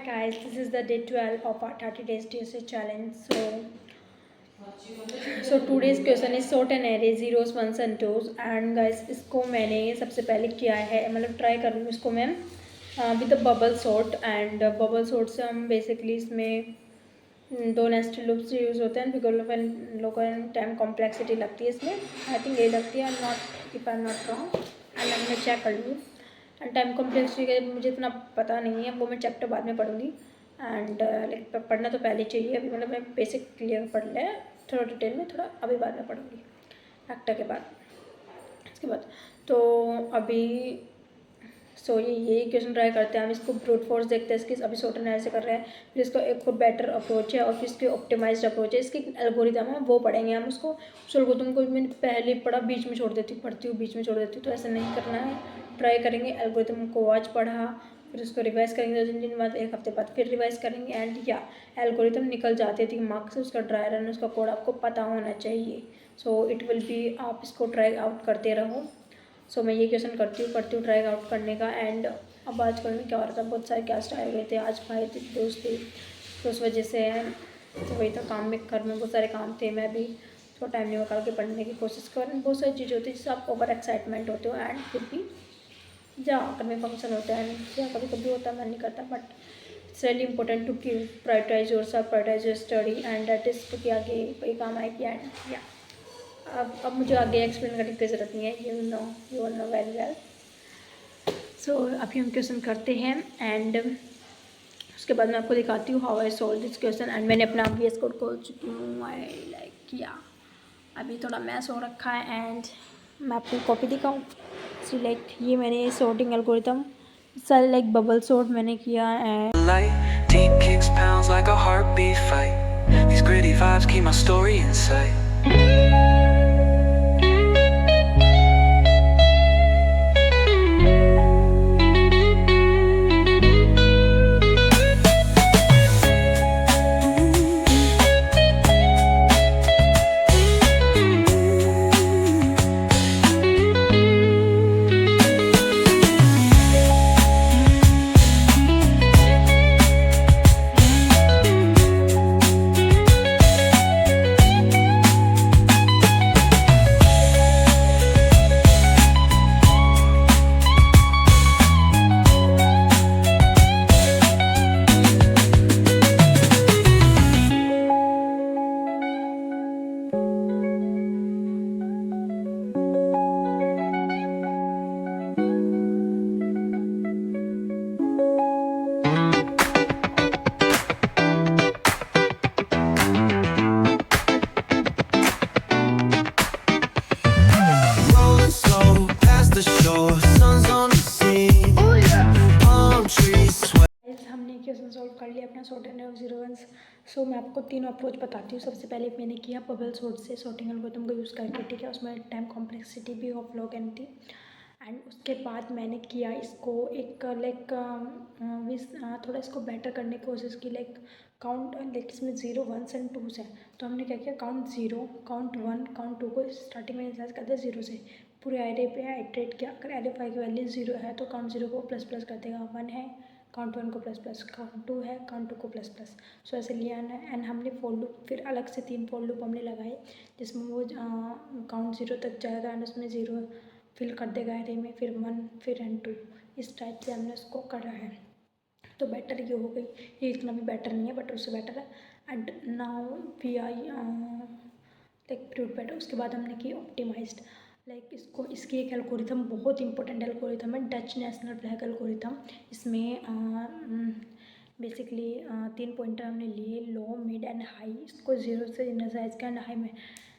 guys, this is the day 12 of our 30 days DSA challenge. So today's question is sort and array zeros, ones and twos. And guys, इसको मैंने सबसे पहले किया है, मतलब try कर रही हूँ इसको मैं with bubble sort. And bubble sort से हम बेसिकली इसमें दो नेस्टेड लूप्स यूज़ होते हैं बिकॉज लोकल टाइम कॉम्प्लेक्सिटी लगती है इसमें. आई थिंक ये लगती है, not if I am not wrong. And मैं चेक कर लूँ. एंड टाइम कॉम्प्लेक्सिटी का मुझे इतना पता नहीं है, वो मैं चैप्टर बाद में पढ़ूंगी. एंड लाइक पढ़ना तो पहले चाहिए अभी, मतलब मैं बेसिक क्लियर पढ़ लें, थोड़ा डिटेल में थोड़ा अभी बाद में पढ़ूंगी फैक्टर के बाद. इसके बाद तो अभी यही क्वेश्चन ट्राई करते हैं हम. इसको ब्रूट फोर्स देखते हैं इसकी. अभी सॉर्ट एंड एरे से कर रहे हैं, फिर इसको एक बेटर अप्रोच है और फिर इसकी ऑप्टिमाइज्ड अप्रोच है. इसकी एल्गोरिथम है वो पढ़ेंगे हम. उसको एल्गोरिथम को मैंने पहले पढ़ा, बीच में छोड़ देती हूँ, पढ़ती हूँ बीच में छोड़ देती हूँ, तो ऐसा नहीं करना है. ट्राई करेंगे. एल्गोरिथम को आज पढ़ा, फिर उसको रिवाइज करेंगे 2-3 दिन बाद, एक हफ्ते बाद फिर रिवाइज करेंगे. एंड या एल्गोरिथम निकल जाती है दिमाग से, उसका ड्राई रन, उसका कोड आपको पता होना चाहिए. सो इट विल बी, आप इसको ट्राई आउट करते रहो. सो मैं ये क्वेश्चन करती हूँ ट्राई आउट करने का. एंड अब आजकल में क्या हो रहा था, बहुत सारे गेस्ट आए हुए थे आज, भाई थे, दोस्त थे, तो उस वजह से तो वही था काम में, घर में बहुत सारे काम थे. मैं भी थोड़ा टाइम नहीं निकाल के पढ़ने की कोशिश कर. बहुत सारी चीज़ें होती है जिससे आप ओवर एक्साइटमेंट होते हो. एंड फिर भी जहाँ घर में फंक्शन होता है या कभी कभी होता है, मन नहीं करता, but it's really important to keep prioritize yourself, prioritize your study. And that is क्योंकि आगे कोई काम आएगी. एंड या अब मुझे आगे एक्सप्लेन करने की ज़रूरत नहीं है, यू नो वेरी वेल. सो अभी हम क्वेश्चन करते हैं एंड उसके बाद मैं आपको दिखाती हूँ how I solve this question. And मैंने अपना VS कोड खोल चुकी हूँ. आई लाइक किया, अभी थोड़ा मैस हो रखा है. एंड मैं आपको कॉपी दिखाऊँ. सो लाइक ये मैंने सॉर्टिंग एल्गोरिथम सारे लाइक बबल सॉर्ट मैंने किया. And deep kicks pounds like a heartbeat fight. These gritty vibes keep my story in sight. Solve कर लिया अपना sort end of zero ones. So मैं आपको तीनों अप्रोच बताती हूँ. सबसे पहले मैंने किया बबल सॉर्ट से सॉर्टिंग एल्गोरिथम को यूज़ करके, ठीक है. उसमें टाइम कॉम्प्लेक्सिटी भी ऑफ लॉग एन थी. एंड उसके बाद मैंने किया इसको एक लाइक थोड़ा इसको बेटर करने की कोशिश की. लाइक काउंट, लाइक इसमें 0, 1s एंड 2s है, तो हमने क्या किया, काउंट 0, काउंट 1, काउंट 2 को स्टार्टिंग में इनिशियलाइज करते हैं 0 से. पूरे एरे पे आइट्रेट किया. अगर एरे 5 की वैल्यू 0 है तो काउंट 0 को प्लस प्लस कर देगा. 1 है, काउंट 1 को प्लस प्लस, काउंट 2 है, काउंट 2 को प्लस प्लस. सो ऐसे लिया है. एंड हमने फॉर लूप, फिर अलग से 3 फॉर लूप हमने लगाए जिसमें वो काउंट 0 तक जाएगा एंड उसमें 0 फिल कर देगा एरे में, फिर 1, फिर एंड 2. इस टाइप से हमने उसको करा है. तो बेटर ये हो गई. ये इतना भी बेटर नहीं है बट उससे बेटर है. And now we I like prove better. उसके बाद हमने की ऑप्टिमाइज्ड. लाइक इसकी एक एल्गोरिथम बहुत इंपॉर्टेंट एल्गोरिथम है, डच नेशनल फ्लैग एल्गोरिथम. इसमें बेसिकली 3 पॉइंटर हमने लिए, लो, मिड एंड हाई. इसको 0 से इनिशियलाइज किया एंड हाई में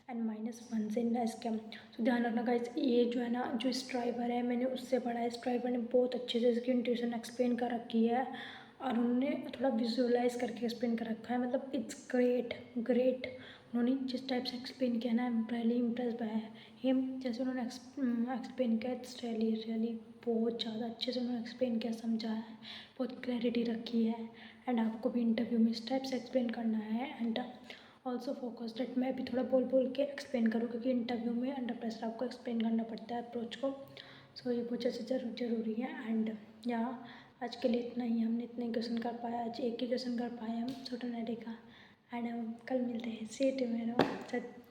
एंड -1 से इनिशियलाइज किया. तो ध्यान रखना गाइस, ये जो है ना, जो स्ट्राइवर है मैंने उससे पढ़ा है. स्ट्राइवर ने बहुत अच्छे से इसकी इंट्यूशन एक्सप्लेन कर रखी है और उन्होंने थोड़ा विजुअलाइज करके एक्सप्लेन कर रखा है. मतलब इट्स ग्रेट. उन्होंने जिस टाइप से एक्सप्लेन किया ना, I am really impress by him. जैसे उन्होंने एक्सप्लेन किया, इट्स रियली बहुत ज़्यादा अच्छे से उन्होंने एक्सप्लेन किया, समझाया है, बहुत क्लैरिटी रखी है. एंड आपको भी इंटरव्यू में इस टाइप से एक्सप्लेन करना है. एंड ऑल्सो फोकस डेट मैं भी थोड़ा बोल के एक्सप्लेन करूँ, क्योंकि इंटरव्यू में अंडर प्रेशर आपको एक्सप्लेन करना पड़ता है अप्रोच को. सो ये बहुत ज़रूरी है. एंड या आज के लिए इतना ही, हमने इतने क्वेश्चन कर पाया, आज एक ही क्वेश्चन कर पाए हम सोटन एरे का। एंड हम कल मिलते हैं, सी यू टुमारो।